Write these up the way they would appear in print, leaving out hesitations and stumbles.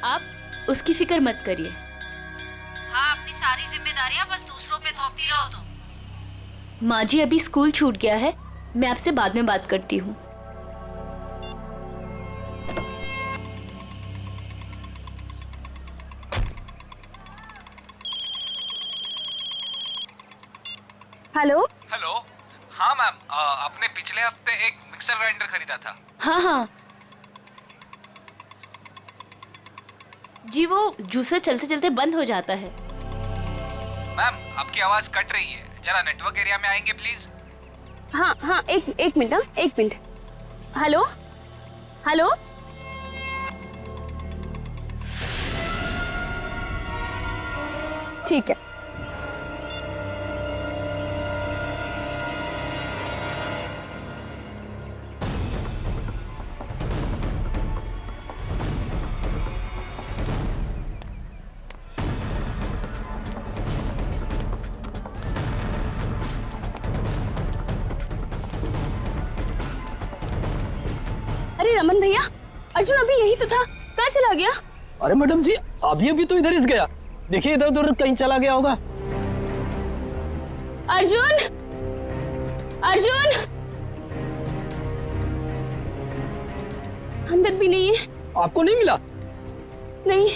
आप उसकी फिक्र मत करिए। हाँ, अपनी सारी जिम्मेदारियां बस दूसरों पे थोपती रहो तुम। माँ जी अभी स्कूल छूट गया है, मैं आपसे बाद में बात करती हूँ। हेलो। हेलो। हाँ मैम, आपने पिछले हफ्ते एक मिक्सर ग्राइंडर खरीदा था। हाँ हाँ जी, वो जूसर चलते चलते बंद हो जाता है। मैम आपकी आवाज कट रही है, जरा नेटवर्क एरिया में आएंगे प्लीज। हाँ हाँ, एक मिनट, हाँ एक मिनट। Hello hello. ठीक है। अरे रमन भैया, अर्जुन अभी यही तो था, कहाँ चला गया? अरे मैडम जी, अभी तो इधर ही गया। देखिए इधर उधर कहीं चला गया होगा। अर्जुन, अर्जुन अंदर भी नहीं है। आपको नहीं मिला? नहीं।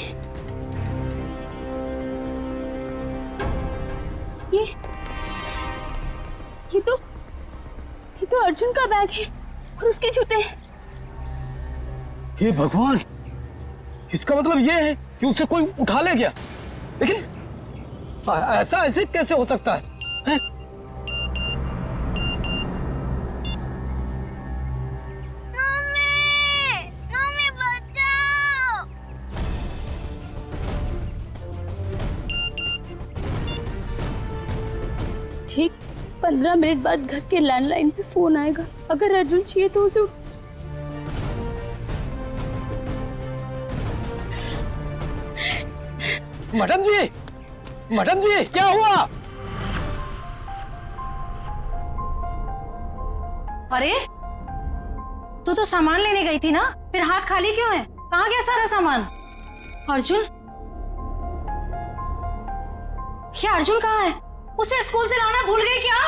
ये तो अर्जुन का बैग है और उसके जूते। हे भगवान, इसका मतलब ये है कि उसे कोई उठा ले गया। लेकिन ऐसा ऐसे कैसे हो सकता है? हैं? मम्मी बचाओ। ठीक 15 मिनट बाद घर के लैंडलाइन पे फोन आएगा। अगर अर्जुन चाहिए तो उसे मैडम जी क्या हुआ? अरे तू सामान लेने गई थी ना, फिर हाथ खाली क्यों है? कहाँ गया सारा सामान? अर्जुन, ये अर्जुन कहाँ है? उसे स्कूल से लाना भूल गई क्या?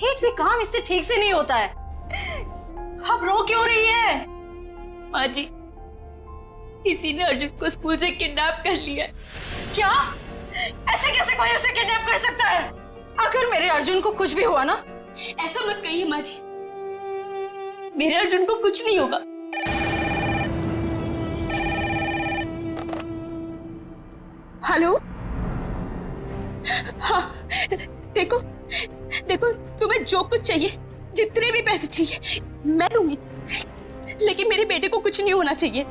एक भी काम इससे ठीक से नहीं होता है। अब रो क्यों रही है? माँ जी, किसी ने अर्जुन को स्कूल से किडनैप कर लिया। क्या? ऐसे कैसे कोई उसे किडनैप कर सकता है? अगर मेरे अर्जुन को कुछ भी हुआ ना। ऐसा मत कहिए माँ जी, मेरे अर्जुन को कुछ नहीं होगा। हेलो। हाँ देखो तुम्हें जो कुछ चाहिए, जितने भी पैसे चाहिए मैं दूंगी, लेकिन मेरे बेटे को कुछ नहीं होना चाहिए।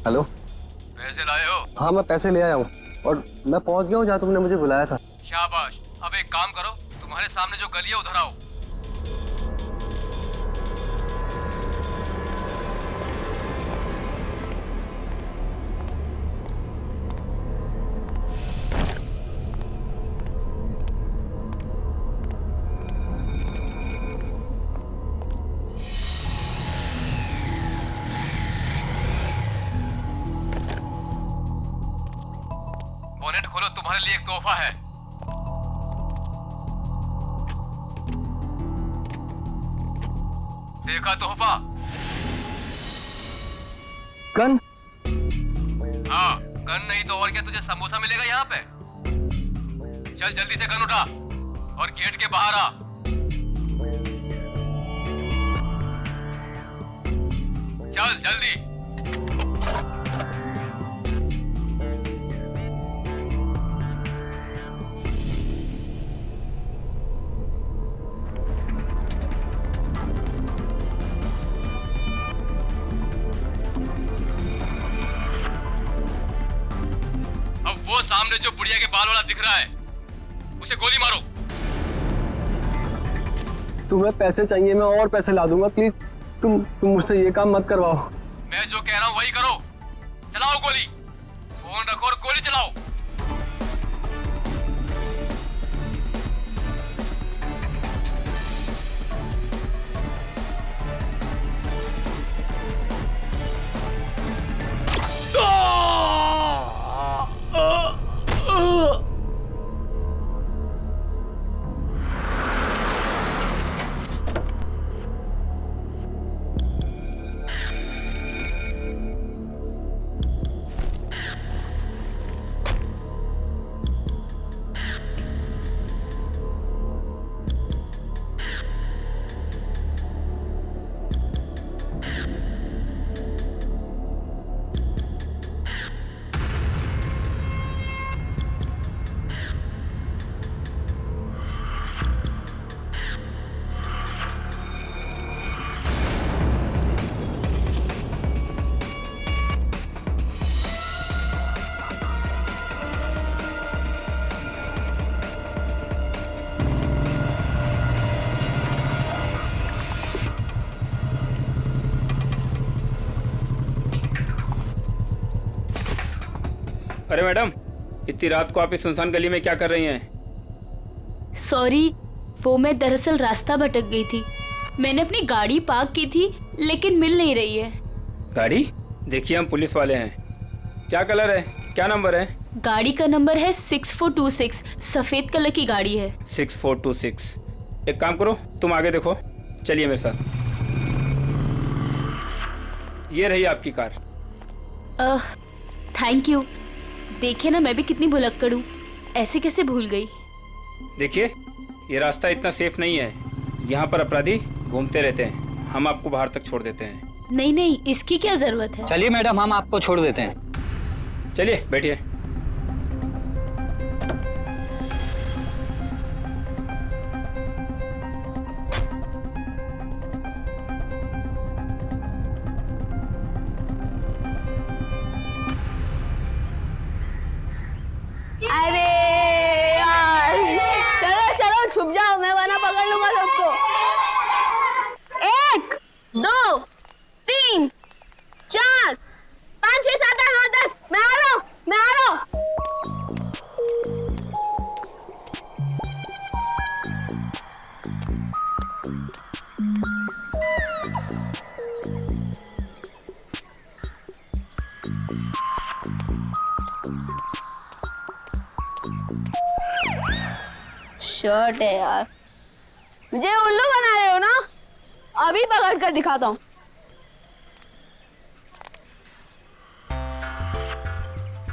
हेलो, पैसे लाए हो? हाँ मैं पैसे ले आया हूँ और मैं पहुँच गया हूँ जहाँ तुमने मुझे बुलाया था। शाबाश। अब एक काम करो, तुम्हारे सामने जो गली है उधर आओ। बोनेट खोलो, तुम्हारे लिए एक तोहफा है। देखा तोहफा? गन? हाँ, गन नहीं तो और क्या, तुझे समोसा मिलेगा यहाँ पे। चल जल्दी से गन उठा और गेट के बाहर आ। चल जल्दी। वो सामने जो बुढ़िया के बाल वाला दिख रहा है, उसे गोली मारो। तुम्हें पैसे चाहिए, मैं और पैसे ला दूंगा। प्लीज तुम मुझसे ये काम मत करवाओ। मैं जो कह रहा हूँ वही करो। चलाओ गोली, फोन रखो और गोली चलाओ। अरे मैडम, इतनी रात को आप इस सुनसान गली में क्या कर रही हैं? सॉरी, वो मैं दरअसल रास्ता भटक गई थी। मैंने अपनी गाड़ी पार्क की थी लेकिन मिल नहीं रही है। गाड़ी? देखिए हम पुलिस वाले हैं। क्या कलर है, क्या नंबर है? गाड़ी का नंबर है 6426, सफेद कलर की गाड़ी है। 6426। एक काम करो, तुम आगे देखो, चलिए मेरे साथ। ये रही आपकी कार। Thank you. देखिए ना, मैं भी कितनी भुलक्कड़ हूँ, ऐसे कैसे भूल गई। देखिए, ये रास्ता इतना सेफ नहीं है, यहाँ पर अपराधी घूमते रहते हैं। हम आपको बाहर तक छोड़ देते हैं। नहीं नहीं, इसकी क्या जरूरत है। चलिए मैडम, हम आपको छोड़ देते हैं। चलिए बैठिए। अरे यार, चलो चलो छुप जाओ, मैं वरना पकड़ लूंगा सबको। 1 2 3 4 5 6 7 8 9 10। मैं आ रहा हूँ, मैं आ रहा हूँ। शर्ट है यार, मुझे उल्लू बना रहे हो ना? अभी पकड़ कर दिखाता हूँ।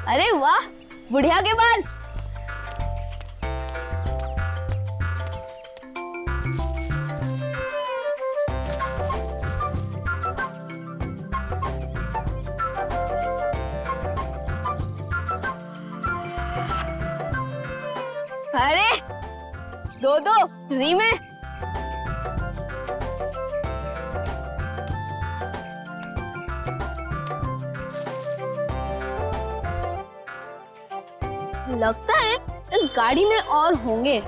अरे वाह, बुढ़िया के बाल। अरे दो फ्री में। लगता है इस गाड़ी में और होंगे।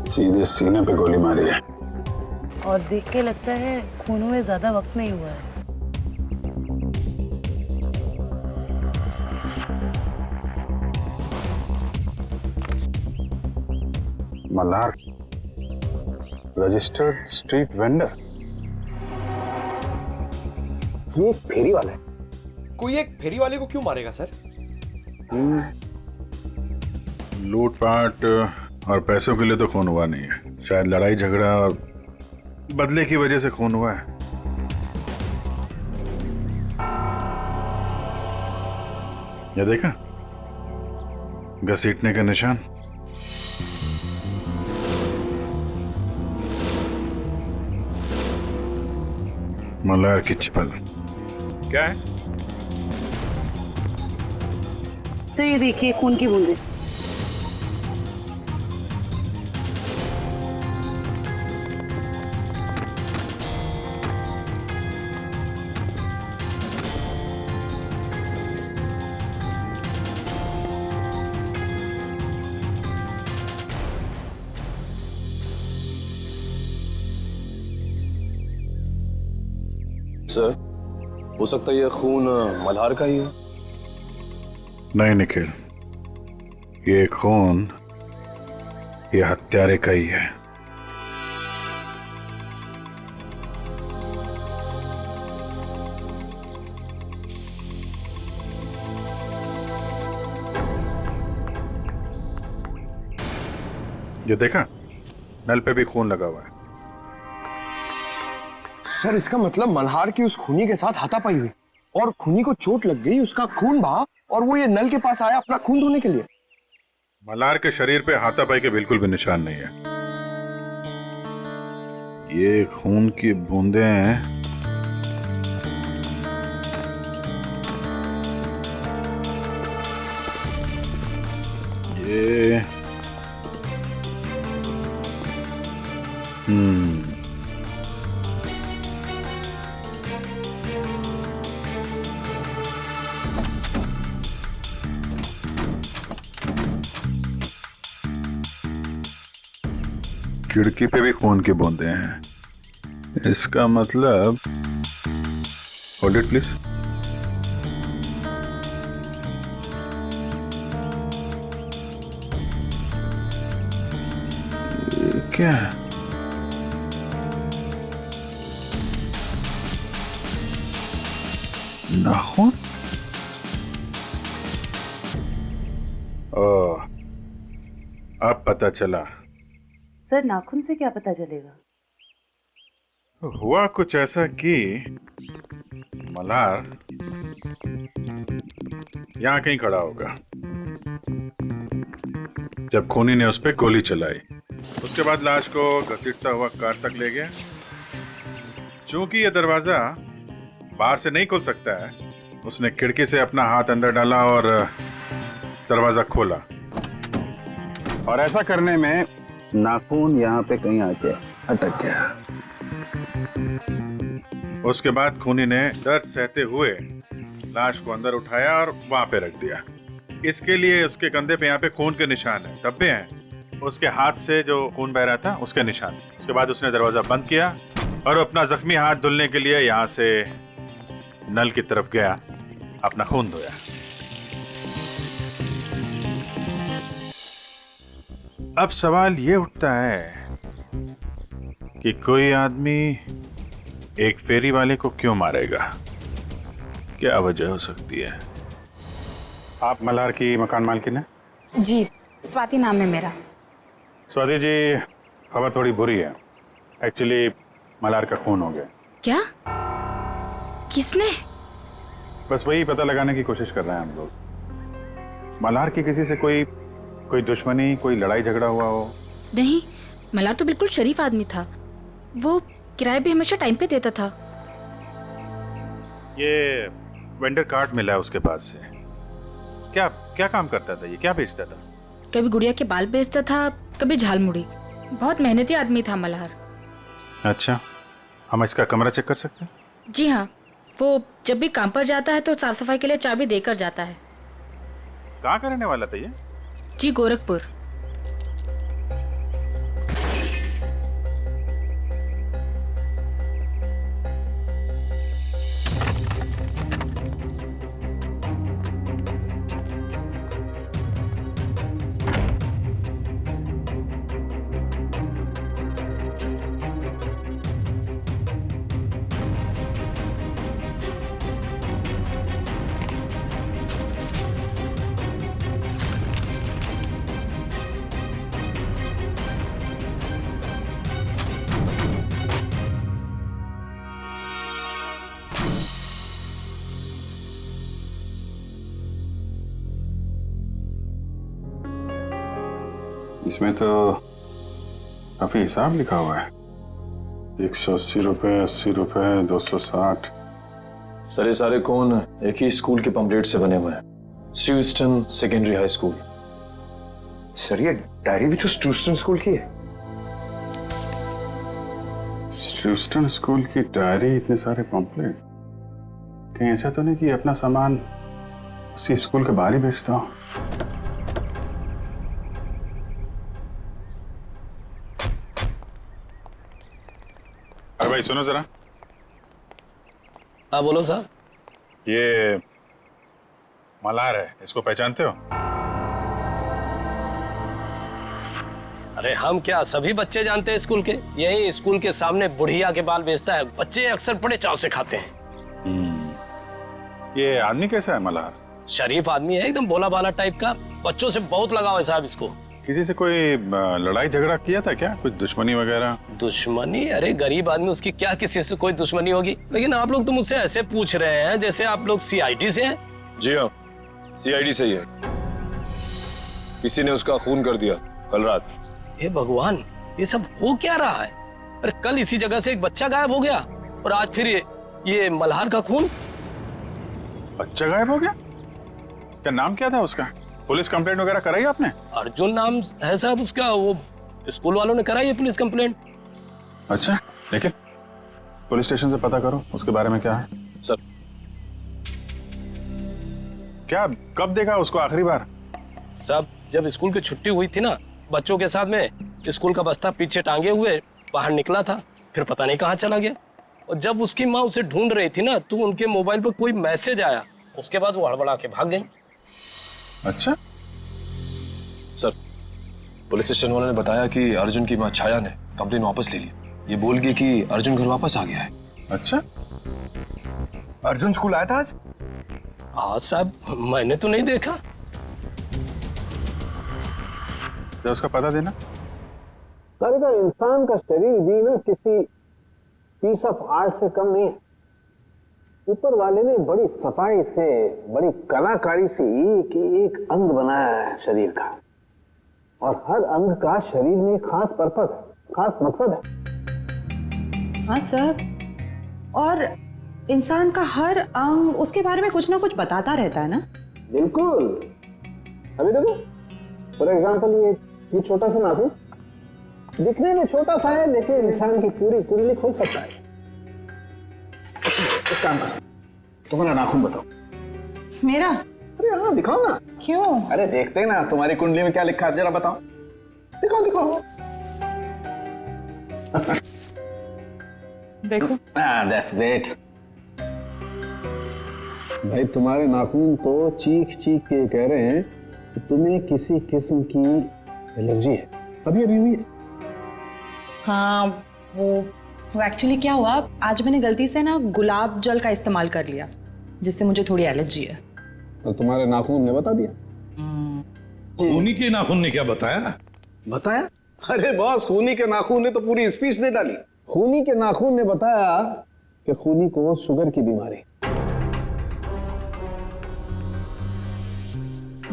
सीधे सीने पे गोली मारी है। और देख के लगता है खून हुए ज्यादा वक्त नहीं हुआ है। Malhar, registered street vendor. ये एक फेरी वाला है। कोई एक फेरी वाले को क्यों मारेगा सर? लूटपाट और पैसों के लिए तो खून हुआ नहीं है, शायद लड़ाई झगड़ा और बदले की वजह से खून हुआ है। ये देखा, घसीटने का निशान। मल्हार की चप्पल। क्या है? से ये देखिए खून की बूंदें। सर, हो सकता है ये खून मल्हार का ही है। नहीं निखिल, ये खून ये हत्यारे का ही है। ये देखा, नल पे भी खून लगा हुआ है। सर, इसका मतलब मल्हार की उस खूनी के साथ हाथापाई हुई और खूनी को चोट लग गई, उसका खून बहा और वो ये नल के पास आया अपना खून धोने के लिए। मल्हार के शरीर पे हाथापाई के बिल्कुल भी निशान नहीं है। ये खून की बूंदें हैं। ये खिड़की पे भी खून के बूंदे हैं। इसका मतलब, होल्ड इट प्लीज। क्या है? नाखून? ओह, अब पता चला। सर नाखून से क्या पता चलेगा? हुआ कुछ ऐसा कि मल्हार यहां कहीं खड़ा होगा जब खूनी ने उस पर गोली चलाई। उसके बाद लाश को घसीटता हुआ कार तक ले गया। चूंकि यह दरवाजा बाहर से नहीं खुल सकता है, उसने खिड़की से अपना हाथ अंदर डाला और दरवाजा खोला। और ऐसा करने में नाखून यहाँ पे कहीं आके अटक गया। उसके बाद खूनी ने दर्द सहते हुए लाश को अंदर उठाया और वहां पे रख दिया। इसके लिए उसके कंधे पे यहाँ पे खून के निशान है, धब्बे हैं। उसके हाथ से जो खून बह रहा था उसके निशान। उसके बाद उसने दरवाजा बंद किया और अपना जख्मी हाथ धुलने के लिए यहाँ से नल की तरफ गया, अपना खून धोया। अब सवाल ये उठता है कि कोई आदमी एक फेरी वाले को क्यों मारेगा? क्या वजह हो सकती है? आप मल्हार की मकान मालकिन हैं? जी, स्वाति नाम है मेरा। स्वाति जी, खबर थोड़ी बुरी है। एक्चुअली मल्हार का खून हो गया। क्या? किसने? बस वही पता लगाने की कोशिश कर रहे हैं हम लोग। मल्हार की किसी से कोई दुश्मनी, कोई लड़ाई झगड़ा हुआ हो? नहीं, मल्हार तो बिल्कुल शरीफ आदमी था। वो किराए भी हमेशा टाइम पे देता था। ये वेंडर कार्ड मिला है उसके पास से। क्या क्या काम करता था ये? क्या बेचता था? कभी गुड़िया के बाल बेचता था, कभी झालमुड़ी। बहुत मेहनती आदमी था मल्हार। अच्छा, हम इसका कमरा चेक कर सकते हैं? जी हाँ, वो जब भी काम पर जाता है तो साफ सफाई के लिए चाबी देकर जाता है। कहाँ का रहने वाला था ये? जी, गोरखपुर। इसमें तो काफी हिसाब लिखा हुआ है। 180 रुपए, 80 रुपए, 260। सर ये सारे कौन एक ही स्कूल के पंपलेट से बने हुए हैं, स्ट्यूस्टन सेकेंडरी हाई स्कूल। सर ये डायरी भी तो स्ट्यूस्टन स्कूल की है। स्ट्यूस्टन स्कूल की डायरी, इतने सारे पंपलेट। कहीं ऐसा तो नहीं कि अपना सामान उसी स्कूल के बाहर ही बेचता हूँ? अरे भाई सुनो जरा। हाँ बोलो साहब। ये मल्हार है, इसको पहचानते हो? अरे हम क्या, सभी बच्चे जानते हैं स्कूल के। यही स्कूल के सामने बुढ़िया के बाल बेचता है, बच्चे अक्सर बड़े चाव से खाते हैं। ये आदमी कैसा है मल्हार? शरीफ आदमी है, एकदम भोला भाला टाइप का। बच्चों से बहुत लगाव है साहब इसको। किसी से कोई लड़ाई झगड़ा किया था क्या? कुछ दुश्मनी वगैरह? दुश्मनी? अरे गरीब आदमी, उसकी क्या किसी से कोई दुश्मनी होगी। लेकिन आप लोग तो मुझसे ऐसे पूछ रहे हैं जैसे आप लोग सीआईडी से हैं। जी हाँ, सीआईडी से ही है। किसी ने उसका खून कर दिया कल रात। हे भगवान, ये सब हो क्या रहा है? अरे कल इसी जगह से एक बच्चा गायब हो गया और आज फिर ये मल्हार का खून। बच्चा गायब हो गया? क्या नाम क्या था उसका? पुलिस कंप्लेंट वगैरह कराई आपने? अर्जुन नाम है साहब उसका। वो स्कूल वालों ने कराई है पुलिस कंप्लेंट। अच्छा, लेकिन पुलिस स्टेशन से पता करो उसके बारे में क्या है। सर क्या कब देखा उसको आखिरी बार? सब जब स्कूल की छुट्टी हुई थी ना बच्चों के साथ में, स्कूल का बस्ता पीछे टांगे हुए बाहर निकला था, फिर पता नहीं कहाँ चला गया। और जब उसकी माँ उसे ढूंढ रही थी ना, तो उनके मोबाइल पर कोई मैसेज आया, उसके बाद वो हड़बड़ा के भाग गई। अच्छा सर, पुलिस स्टेशन वालों ने बताया कि अर्जुन की माँ छाया ने कंप्लेन वापस ले ली। ये बोल गई कि अर्जुन घर वापस आ गया है। अच्छा, अर्जुन स्कूल आया था आज? हाँ साहब, मैंने तो नहीं देखा। तो उसका पता देना। का इंसान का शरीर भी ना किसी पीस ऑफ आर्ट से कम नहीं है। ऊपर वाले ने बड़ी सफाई से, बड़ी कलाकारी से एक एक अंग बनाया है शरीर का, और हर अंग का शरीर में खास पर्पस है, खास मकसद है। हाँ सर, और इंसान का हर अंग उसके बारे में कुछ ना कुछ बताता रहता है ना। बिल्कुल। अभी देखो, फॉर एग्जाम्पल ये छोटा सा नाखून दिखने में छोटा सा है, लेकिन इंसान की पूरी कुंडली खोल सकता है। एक काम करो, तुम्हारा नाखून बताओ। मेरा? अरे हाँ, दिखाओ ना। क्यों? अरे देखते हैं ना तुम्हारी कुंडली में क्या लिखा है, जरा बताओ। दिखाओ दिखाओ। देखो। That's great. भाई तुम्हारे नाखून तो चीख चीख के कह रहे हैं कि तुम्हें किसी किस्म की एलर्जी है, अभी अभी हुई है। हाँ, वो एक्चुअली क्या हुआ, आज मैंने गलती से ना गुलाब जल का इस्तेमाल कर लिया, जिससे मुझे थोड़ी एलर्जी है। तो तुम्हारे नाखून ने बता दिया? खूनी के नाखून ने क्या बताया? बताया? अरे बॉस, खूनी के नाखून ने तो पूरी स्पीच दे डाली। खूनी के नाखून ने बताया कि खूनी को शुगर की बीमारी।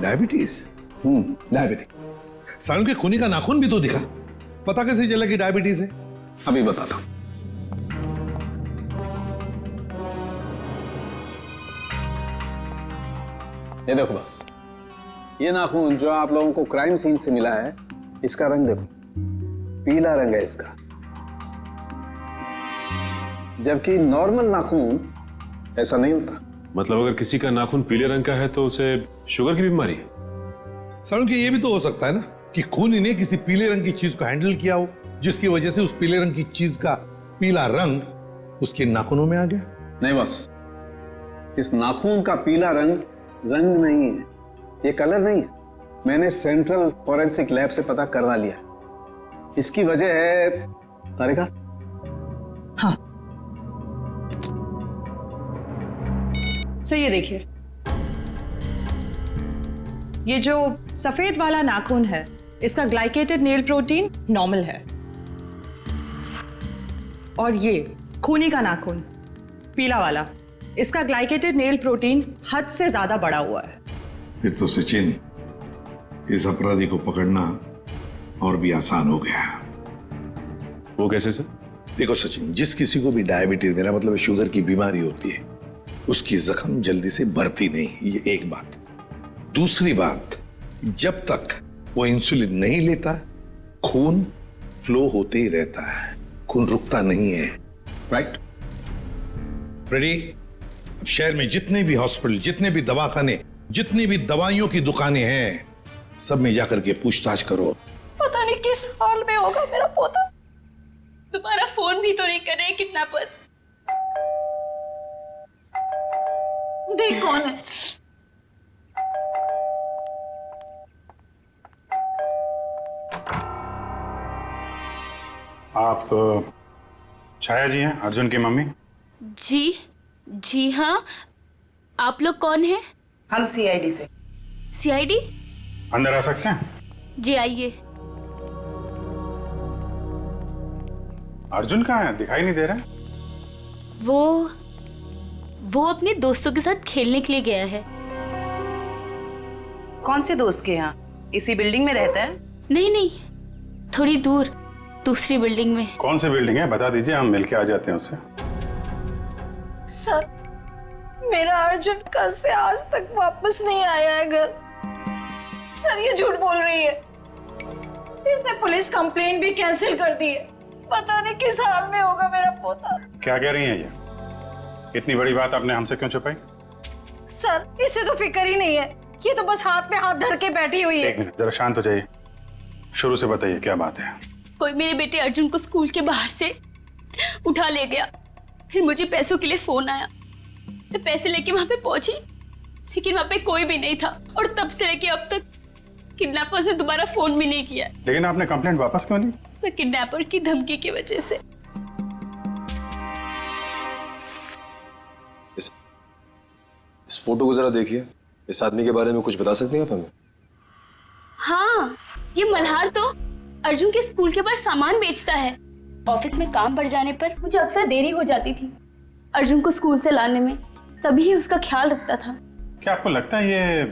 डायबिटीज? डायबिटीज। सालन के खूनी का नाखून भी तो दिखा, पता कैसे चला कि डायबिटीज है? अभी बताता हूं। ये देखो बस, ये नाखून जो आप लोगों को क्राइम सीन से मिला है, इसका रंग देखो, पीला रंग है इसका। जबकि नॉर्मल नाखून ऐसा नहीं होता। मतलब अगर किसी का नाखून पीले रंग का है तो उसे शुगर की बीमारी है? सालन के ये भी तो हो सकता है ना कि खूनी ने किसी पीले रंग की चीज को हैंडल किया हो, जिसकी वजह से उस पीले रंग की चीज का पीला रंग उसके नाखूनों में आ गया। नहीं बस, इस नाखून का पीला रंग रंग नहीं है, ये कलर नहीं है। मैंने सेंट्रल फॉरेंसिक लैब से पता करवा लिया। इसकी वजह है तारिका। हाँ सर, ये देखिए, ये जो सफेद वाला नाखून है, इसका ग्लाइकेटेड नेल प्रोटीन नॉर्मल है, और ये खूनी का नाखून पीला वाला, इसका ग्लाइकेटेड नेल प्रोटीन हद से ज्यादा बढ़ा हुआ है। फिर तो सचिन, इस अपराधी को पकड़ना और भी आसान हो गया। वो कैसे सर? देखो सचिन, जिस किसी को भी डायबिटीज, मेरा मतलब शुगर की बीमारी होती है, उसकी जख्म जल्दी से बढ़ती नहीं, ये एक बात। दूसरी बात, जब तक वो इंसुलिन नहीं लेता, खून फ्लो होते ही रहता है, खून रुकता नहीं है। राइट फ्रेडी, अब शहर में जितने भी हॉस्पिटल, जितने भी दवाखाने, जितनी भी दवाइयों की दुकानें हैं, सब में जाकर के पूछताछ करो। पता नहीं किस हाल में होगा मेरा पोता। तुम्हारा फोन भी तो नहीं कर रहे किडनैपर्स। देख कौन है। आप छाया जी हैं, अर्जुन की मम्मी? जी हाँ। आप लोग कौन हैं? हम सीआईडी से। सीआईडी? अंदर आ सकते हैं? जी आइए। अर्जुन कहाँ है, दिखाई नहीं दे रहा? वो अपने दोस्तों के साथ खेलने के लिए गया है। कौन से दोस्त के यहाँ? इसी बिल्डिंग में रहता है? नहीं, थोड़ी दूर, दूसरी बिल्डिंग में। कौन सी बिल्डिंग है, बता दीजिए, हम मिलके आ जाते हैं उससे। सर, मेरा अर्जुन कल से आज तक वापस नहीं आया है घर। सर, ये झूठ बोल रही है। इसने पुलिस कंप्लेंट भी कैंसिल कर दी है। पता नहीं किस हाल में होगा मेरा पोता। क्या कह रही हैं ये? इतनी बड़ी बात आपने हमसे क्यों छुपाई? सर, इससे तो फिक्र ही नहीं है। ये तो बस हाथ पे हाथ धर के बैठी हुई है। एक मिनट, जरा शांत हो जाइए। शुरू से बताइए क्या बात है। कोई मेरे बेटे अर्जुन को स्कूल के बाहर से उठा ले गया। फिर मुझे पैसों के लिए फोन आया। मैं पैसे लेके वहां पे पहुंची, लेकिन वहां पे कोई भी नहीं था। और तब से लेके अब तक किडनैपर्स ने दोबारा फोन भी नहीं किया। लेकिन आपने कंप्लेंट वापस क्यों ली? सर, किडनैपर की धमकी की वजह से। इस फोटो को जरा देखिए। इस आदमी के बारे में कुछ बता सकते हैं आप हमें? हाँ, ये मल्हार तो अर्जुन के स्कूल के बाहर सामान बेचता है। ऑफिस में काम बढ़ जाने पर मुझे अक्सर देरी हो जाती थी अर्जुन को स्कूल से लाने में, तभी ही उसका ख्याल रखता था। क्या आपको लगता है ये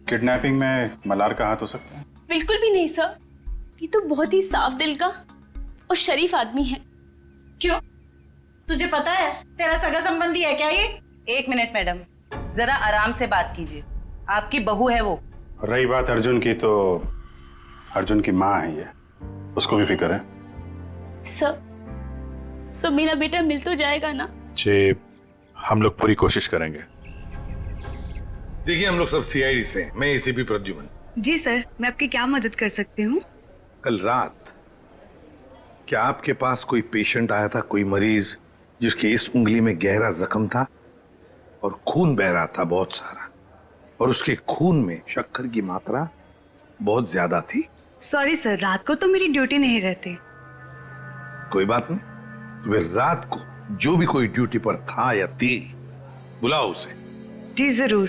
किडनैपिंग में मल्हार का हाथ हो सकता है? बिल्कुल भी नहीं सर, ये तो बहुत ही साफ दिल का और शरीफ आदमी है। क्यों, तुझे पता है तेरा सगा संबंधी है क्या ये? एक मिनट मैडम, जरा आराम से बात कीजिए। आपकी बहू है वो। रही बात अर्जुन की, तो अर्जुन की माँ है ये, उसको भी फिक्र है। सब मेरा बेटा मिल तो जाएगा ना? जी, हम लोग पूरी कोशिश करेंगे। देखिए, हम लोग सब सीआईडी से हैं। मैं एसीपी प्रद्युमन। जी सर, मैं आपकी क्या मदद कर सकती हूँ? कल रात क्या आपके पास कोई पेशेंट आया था, कोई मरीज जिसके इस उंगली में गहरा जख्म था और खून बह रहा था बहुत सारा, और उसके खून में शक्कर की मात्रा बहुत ज्यादा थी? सॉरी सर, रात को तो मेरी ड्यूटी नहीं रहती। कोई बात नहीं, तो फिर रात को जो भी कोई ड्यूटी पर था या थी, बुलाओ उसे। जी जरूर।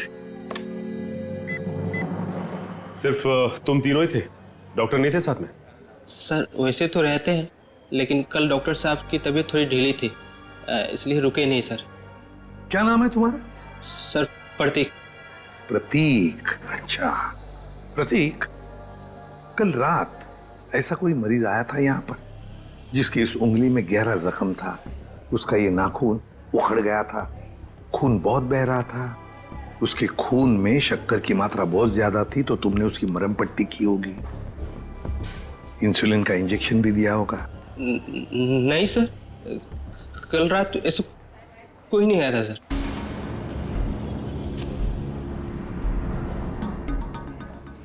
सिर्फ तुम तीनों ही थे, डॉक्टर नहीं थे साथ में? सर वैसे तो रहते हैं, लेकिन कल डॉक्टर साहब की तबीयत थोड़ी ढीली थी, इसलिए रुके नहीं सर। क्या नाम है तुम्हारा? सर प्रतीक। प्रतीक, अच्छा। प्रतीक, कल रात ऐसा कोई मरीज आया था यहाँ पर जिसकी इस उंगली में गहरा जख्म था, उसका ये नाखून उखड़ गया था, खून बहुत बह रहा था, उसके खून में शक्कर की मात्रा बहुत ज्यादा थी, तो तुमने उसकी मरहम पट्टी की होगी, इंसुलिन का इंजेक्शन भी दिया होगा। नहीं सर, कल रात ऐसा कोई नहीं आया था सर।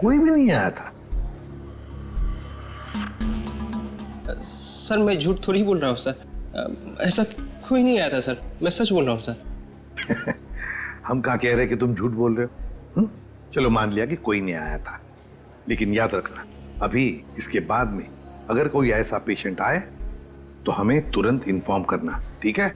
कोई भी नहीं आया था? सर मैं झूठ थोड़ी बोल रहा हूँ सर, ऐसा कोई नहीं आया था सर, मैं सच बोल रहा हूँ सर। हम कहाँ कह रहे हैं कि तुम झूठ बोल रहे हो? चलो मान लिया कि कोई नहीं आया था, लेकिन याद रखना, अभी इसके बाद में अगर कोई ऐसा पेशेंट आए तो हमें तुरंत इन्फॉर्म करना, ठीक है?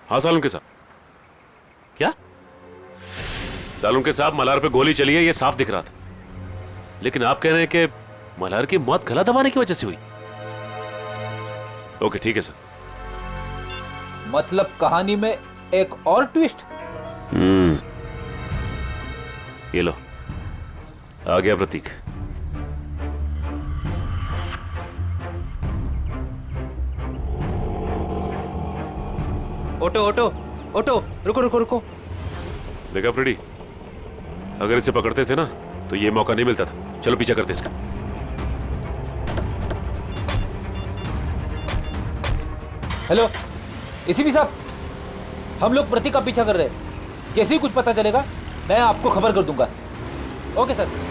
हाँ सालुंके साहब। क्या? सालुंके साहब, मल्हार पे गोली चली है, ये साफ दिख रहा था, लेकिन आप कह रहे हैं कि मल्हार की मौत गला दबाने की वजह से हुई। ओके ठीक है सर। मतलब कहानी में एक और ट्विस्ट? ये लो, आ गया प्रतीक। ऑटो ऑटो ऑटो, रुको रुको रुको। देखा फ्रेडी, अगर इसे पकड़ते थे ना तो ये मौका नहीं मिलता था। चलो पीछा करते इसका। हेलो एसीपी साहब, हम लोग प्रतीक का पीछा कर रहे हैं। जैसे ही कुछ पता चलेगा मैं आपको खबर कर दूंगा। Okay sir.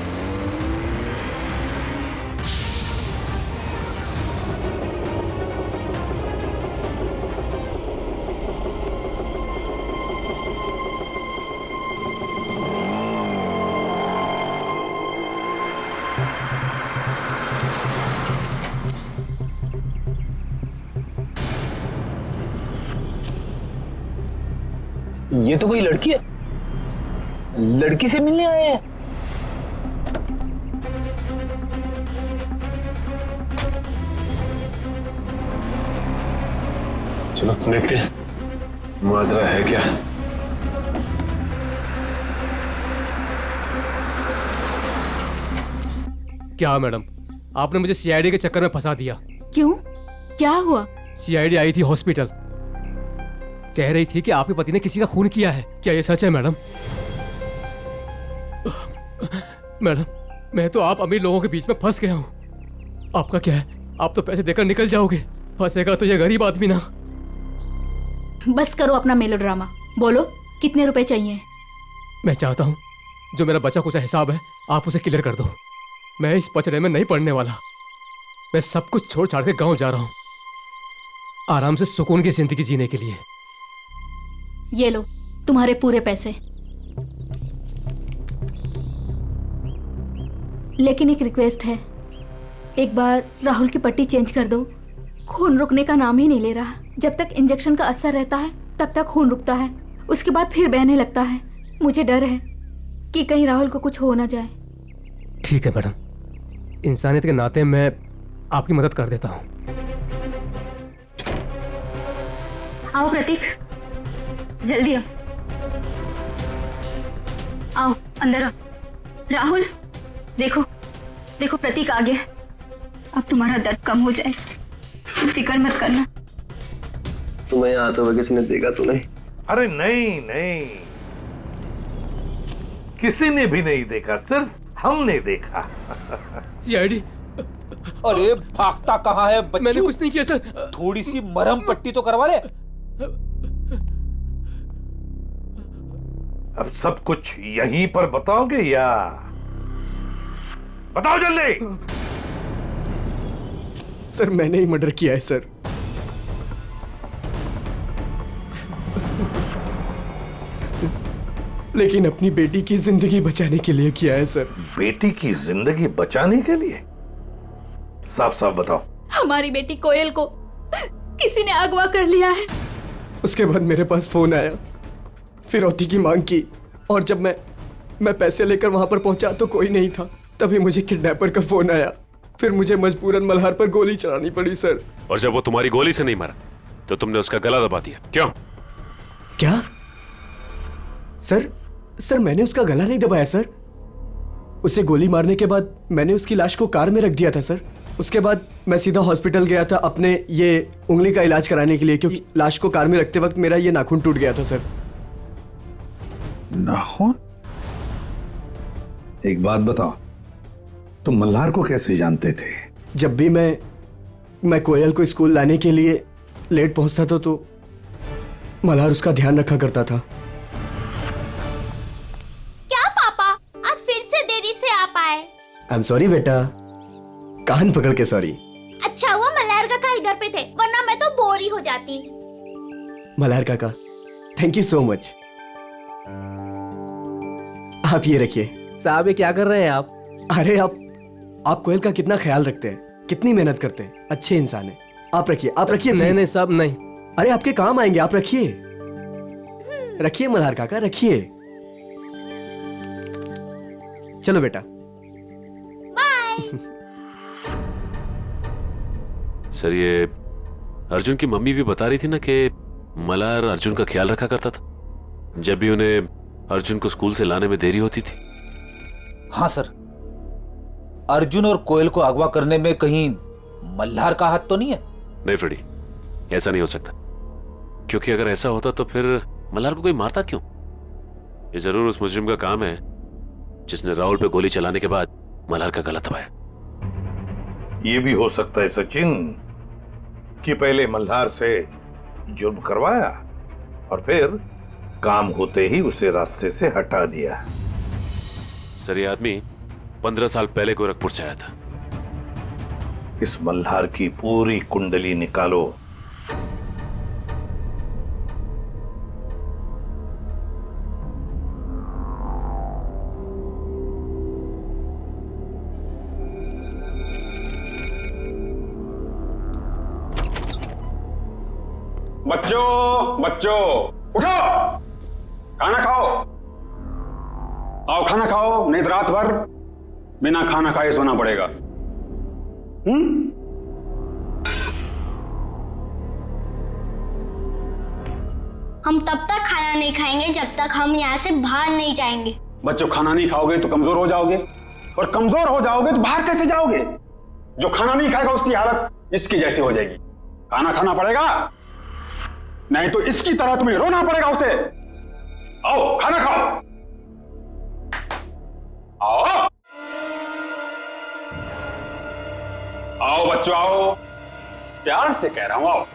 ये तो कोई लड़की है, लड़की से मिलने आए हैं। चलो देखते हैं माजरा है क्या। क्या मैडम, आपने मुझे सीआईडी के चक्कर में फंसा दिया। क्यों? क्या हुआ? सीआईडी आई थी हॉस्पिटल, कह रही थी कि आपके पति ने किसी का खून किया है। क्या ये सच है मैडम? मैडम, मैं तो आप अमीर लोगों के बीच में फंस गया हूँ। आपका क्या है, आप तो पैसे देकर निकल जाओगे, फंसेगा तो ये गरीब आदमी ना। बस करो अपना मेलोड्रामा, बोलो कितने रुपए चाहिए? मैं चाहता हूँ जो मेरा बचा कुचा हिसाब है आप उसे क्लियर कर दो। मैं इस पचड़े में नहीं पड़ने वाला। मैं सब कुछ छोड़ छाड़ के गांव जा रहा हूँ, आराम से सुकून की जिंदगी जीने के लिए। ये लो तुम्हारे पूरे पैसे। लेकिन एक रिक्वेस्ट है, एक बार राहुल की पट्टी चेंज कर दो। खून रुकने का नाम ही नहीं ले रहा। जब तक इंजेक्शन का असर रहता है तब तक खून रुकता है, उसके बाद फिर बहने लगता है। मुझे डर है कि कहीं राहुल को कुछ हो ना जाए। ठीक है मैडम, इंसानियत के नाते मैं आपकी मदद कर देता हूँ। आओ प्रतीक, जल्दी आओ, आओ अंदर आओ। राहुल देखो, देखो प्रतीक आ गया। अब तुम्हारा दर्द कम हो जाए, फिक्र मत करना। तुम्हें यहाँ आते हुए किसी ने देखा तो नहीं? अरे नहीं नहीं, किसी ने भी नहीं देखा, सिर्फ हमने देखा। सीआईडी। अरे भागता कहाँ है बच्चू? मैंने कुछ नहीं किया सर। थोड़ी सी मरहम पट्टी तो करवा ले। अब सब कुछ यहीं पर बताओगे या? बताओ जल्दी। सर मैंने ही मर्डर किया है सर। लेकिन अपनी बेटी की जिंदगी बचाने के लिए किया है सर। बेटी की जिंदगी बचाने के लिए? साफ साफ बताओ। हमारी बेटी कोयल को किसी ने अगवा कर लिया है। उसके बाद मेरे पास फोन आया, फिरौती की मांग की, और जब मैं पैसे लेकर वहां पर पहुंचा तो कोई नहीं था। तभी मुझे किडनैपर का फोन आया, फिर मुझे मजबूरन मल्हार पर गोली चलानी पड़ी सर। और जब वो तुम्हारी गोली से नहीं मरा तो तुमने उसका गला दबा दिया, क्यों? क्या सर मैंने उसका गला नहीं दबाया सर। उसे गोली मारने के बाद मैंने उसकी लाश को कार में रख दिया था सर। उसके बाद मैं सीधा हॉस्पिटल गया था अपने ये उंगली का इलाज कराने के लिए, क्योंकि लाश को कार में रखते वक्त मेरा ये नाखून टूट गया था सर। नाखून? एक बात बताओ, तुम मल्हार को कैसे जानते थे? जब भी मैं कोयल को स्कूल लाने के लिए लेट पहुंचता था तो मल्हार उसका ध्यान रखा करता था। क्या पापा, आज फिर से देरी से आ पाए? आई एम सॉरी बेटा, कान पकड़ के सॉरी। अच्छा हुआ मल्हार काका इधर पे थे, वरना मैं तो बोर ही हो जाती। मल्हार काका, थैंक यू सो मच। आप ये रखिए। साहब ये क्या कर रहे हैं आप? अरे आप कोयल का कितना ख्याल रखते हैं, कितनी मेहनत करते हैं, अच्छे इंसान हैं। आप रखिए, आप रखिए। नहीं साहब नहीं। अरे आपके काम आएंगे, आप रखिए। रखिए मल्हार काका, रखिए। चलो बेटा। सर ये अर्जुन की मम्मी भी बता रही थी ना कि मल्हार अर्जुन का ख्याल रखा करता था जब भी उन्हें अर्जुन को स्कूल से लाने में देरी होती थी। हाँ सर, अर्जुन और कोयल को अगवा करने में कहीं मल्हार का हाथ तो नहीं है? नहीं फ्रेडी, ऐसा नहीं हो सकता, क्योंकि अगर ऐसा होता तो फिर मल्हार को कोई मारता क्यों? ये जरूर उस मुजरिम का काम है जिसने राहुल पे गोली चलाने के बाद मल्हार का गला दबाया। ये भी हो सकता है सचिन कि पहले मल्हार से जुर्म करवाया और फिर काम होते ही उसे रास्ते से हटा दिया। सर ये आदमी 15 साल पहले गोरखपुर से आया था। इस मल्हार की पूरी कुंडली निकालो। बच्चों उठो, खाना खाओ। आओ खाना खाओ, नहीं तो रात भर बिना खाना खाए सोना पड़ेगा। हम तब तक खाना नहीं खाएंगे जब तक हम यहाँ से बाहर नहीं जाएंगे। बच्चों खाना नहीं खाओगे तो कमजोर हो जाओगे, और कमजोर हो जाओगे तो बाहर कैसे जाओगे? जो खाना नहीं खाएगा उसकी हालत इसकी जैसी हो जाएगी। खाना खाना पड़ेगा, नहीं तो इसकी तरह तुम्हें रोना पड़ेगा उसे। आओ खाना खाओ, आओ आओ बच्चों आओ, प्यार से कह रहा हूं आओ।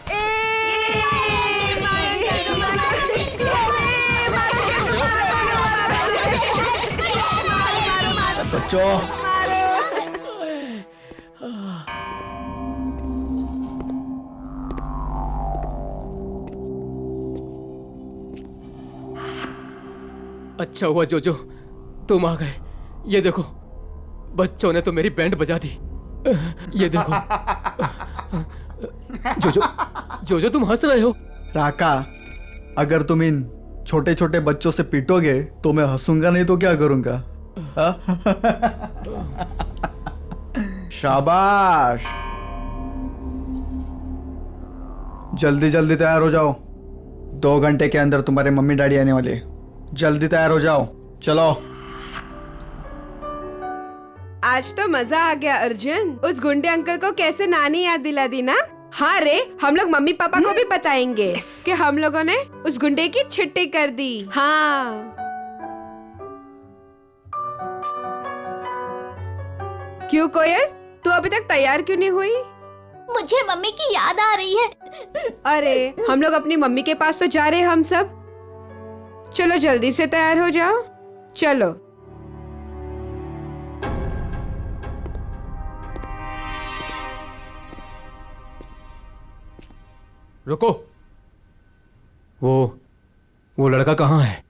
बच्चों अच्छा हुआ जोजो तुम आ गए। ये देखो बच्चों ने तो मेरी बैंड बजा दी। ये देखो जोजो जोजो तुम हंस रहे हो। राका, अगर तुम इन छोटे छोटे बच्चों से पीटोगे तो मैं हंसूंगा, नहीं तो क्या करूंगा? शाबाश, जल्दी जल्दी तैयार हो जाओ, 2 घंटे के अंदर तुम्हारे मम्मी डैडी आने वाले। जल्दी तैयार हो जाओ, चलो। आज तो मजा आ गया अर्जुन। उस गुंडे अंकल को कैसे नानी याद दिला दी ना। हाँ रे, हम लोग मम्मी पापा को भी बताएंगे कि हम लोगों ने उस गुंडे की छुट्टी कर दी। हाँ क्यों कोयल, तू अभी तक तैयार क्यों नहीं हुई? मुझे मम्मी की याद आ रही है। अरे हम लोग अपनी मम्मी के पास तो जा रहे हैं हम सब। चलो जल्दी से तैयार हो जाओ, चलो। रुको, वो लड़का कहाँ है?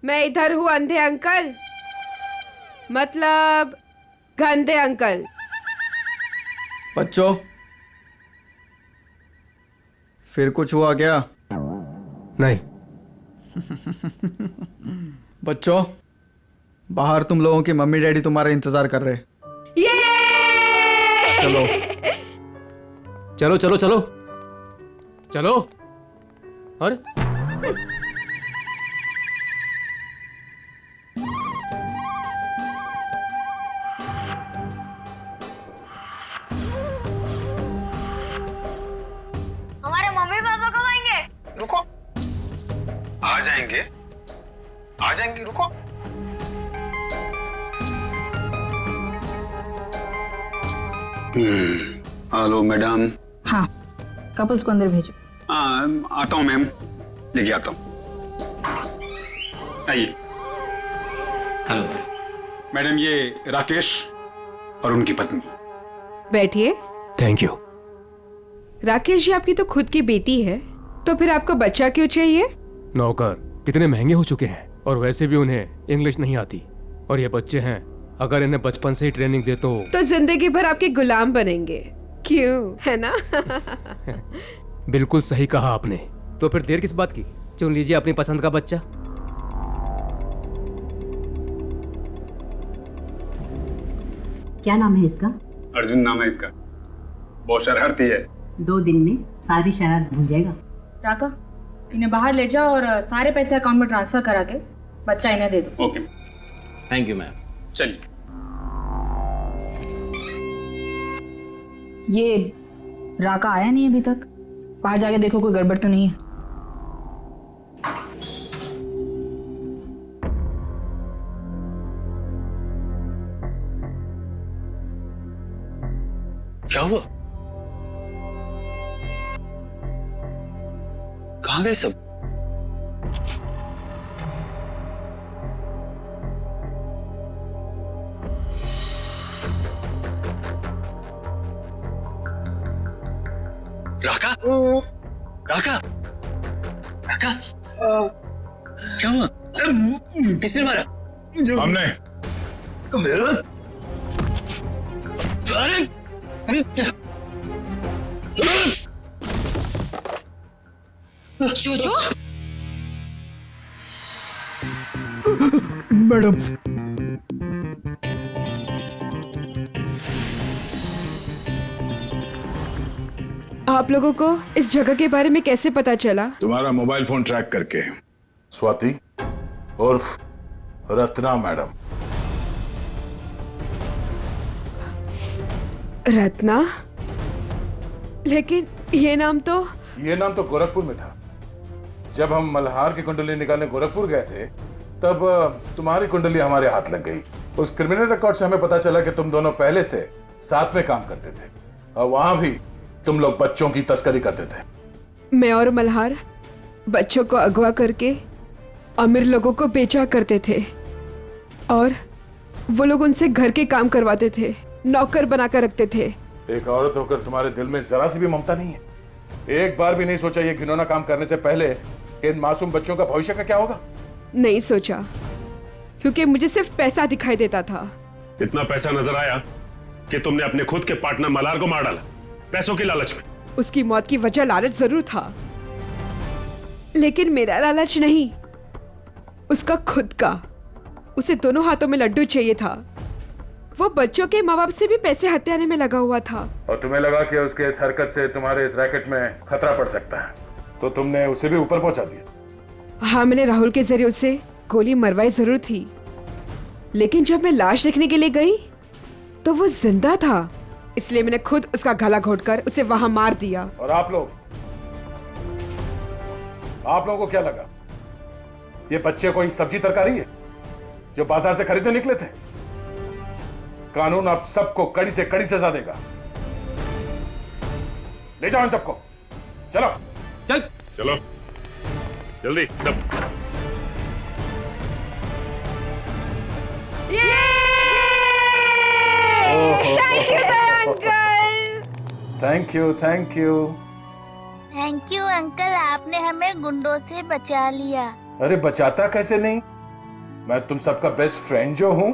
मैं इधर हूँ अंधे अंकल, मतलब गंदे अंकल। बच्चों फिर कुछ हुआ क्या? नहीं। बच्चों बाहर तुम लोगों की मम्मी डैडी तुम्हारा इंतजार कर रहे। चलो चलो चलो चलो चलो। अरे हमारे मम्मी पापा कब आएंगे? रुको, आ जाएंगे आ जाएंगे, रुको। Hello madam. हाँ, कपल्स को अंदर भेजो। आता हूँ मैम, लेके आता हूँ। आइए। हेलो मैडम, ये राकेश और उनकी पत्नी। बैठिए। Thank you. राकेश जी आपकी तो खुद की बेटी है, तो फिर आपको बच्चा क्यों चाहिए? नौकर कितने महंगे हो चुके हैं, और वैसे भी उन्हें इंग्लिश नहीं आती। और ये बच्चे हैं, अगर इन्हें बचपन से ही ट्रेनिंग दे तो जिंदगी भर आपके गुलाम बनेंगे, क्यों, है ना? बिल्कुल सही कहा आपने। तो फिर देर किस बात की, चुन लीजिए अपनी पसंद का बच्चा। क्या नाम है इसका? अर्जुन नाम है इसका। बहुत शरारती है। 2 दिन में सारी शरारत भूल जाएगा। राका, इन्हें बाहर ले जाओ और सारे पैसे अकाउंट में ट्रांसफर करा के बच्चा इन्हें दे दो। Okay, thank you ma'am. चलिए। ये राका आया नहीं अभी तक, बाहर जाके देखो कोई गड़बड़ तो नहीं है। क्या हुआ? कहाँ गए सब? राका? राका? राका? क्या हुआ? किसने मारा? हमने। अरे जोजो? मैडम, आप लोगों को इस जगह के बारे में कैसे पता चला? तुम्हारा मोबाइल फोन ट्रैक करके। स्वाति उर्फ रत्ना मैडम। रत्ना? लेकिन ये नाम तो गोरखपुर में था। जब हम मल्हार की कुंडली निकालने गोरखपुर गए थे तब तुम्हारी कुंडली हमारे हाथ लग गई। उस क्रिमिनल रिकॉर्ड से हमें पता चला कि तुम दोनों पहले से साथ में काम करते थे और वहां भी तुम लोग बच्चों की तस्करी करते थे। मैं और मल्हार बच्चों को अगवा करके अमीर लोगों को बेचा करते थे और वो लोग उनसे घर के काम करवाते थे, नौकर बनाकर रखते थे। एक औरत होकर तुम्हारे दिल में जरा सी भी ममता नहीं है? एक बार भी नहीं सोचा ये घिनौना काम करने से पहले कि इन मासूम बच्चों का भविष्य का क्या होगा? नहीं सोचा, क्योंकि मुझे सिर्फ पैसा दिखाई देता था। इतना पैसा नजर आया कि तुमने अपने खुद के पार्टनर मल्हार को मार डाला, पैसों की लालच में। उसकी मौत की वजह लालच जरूर था, लेकिन मेरा लालच नहीं, उसका खुद का। उसे दोनों हाथों में लड्डू चाहिए था। वो बच्चों के माँ बाप से भी पैसे हथियाने में लगा हुआ था। और तुम्हें लगा कि उसके इस हरकत से तुम्हारे इस रैकेट में खतरा पड़ सकता है, तो तुमने उसे भी ऊपर पहुंचा दिया। हाँ, मैंने राहुल के जरिए उसे गोली मरवाई जरूर थी, लेकिन जब मैं लाश देखने के लिए गई तो वो जिंदा था, इसलिए मैंने खुद उसका गला घोटकर उसे वहां मार दिया। और आप लोगों को क्या लगा ये बच्चे कोई सब्जी तरकारी है जो बाजार से खरीदने निकले थे? कानून आप सबको कड़ी से कड़ी सजा देगा। ले जाओ इन सबको, चलो चलो जल्दी सब। Thank you thank you uncle, आपने हमें गुंडों से बचा लिया। अरे बचाता कैसे नहीं, मैं तुम सबका बेस्ट फ्रेंड जो हूँ।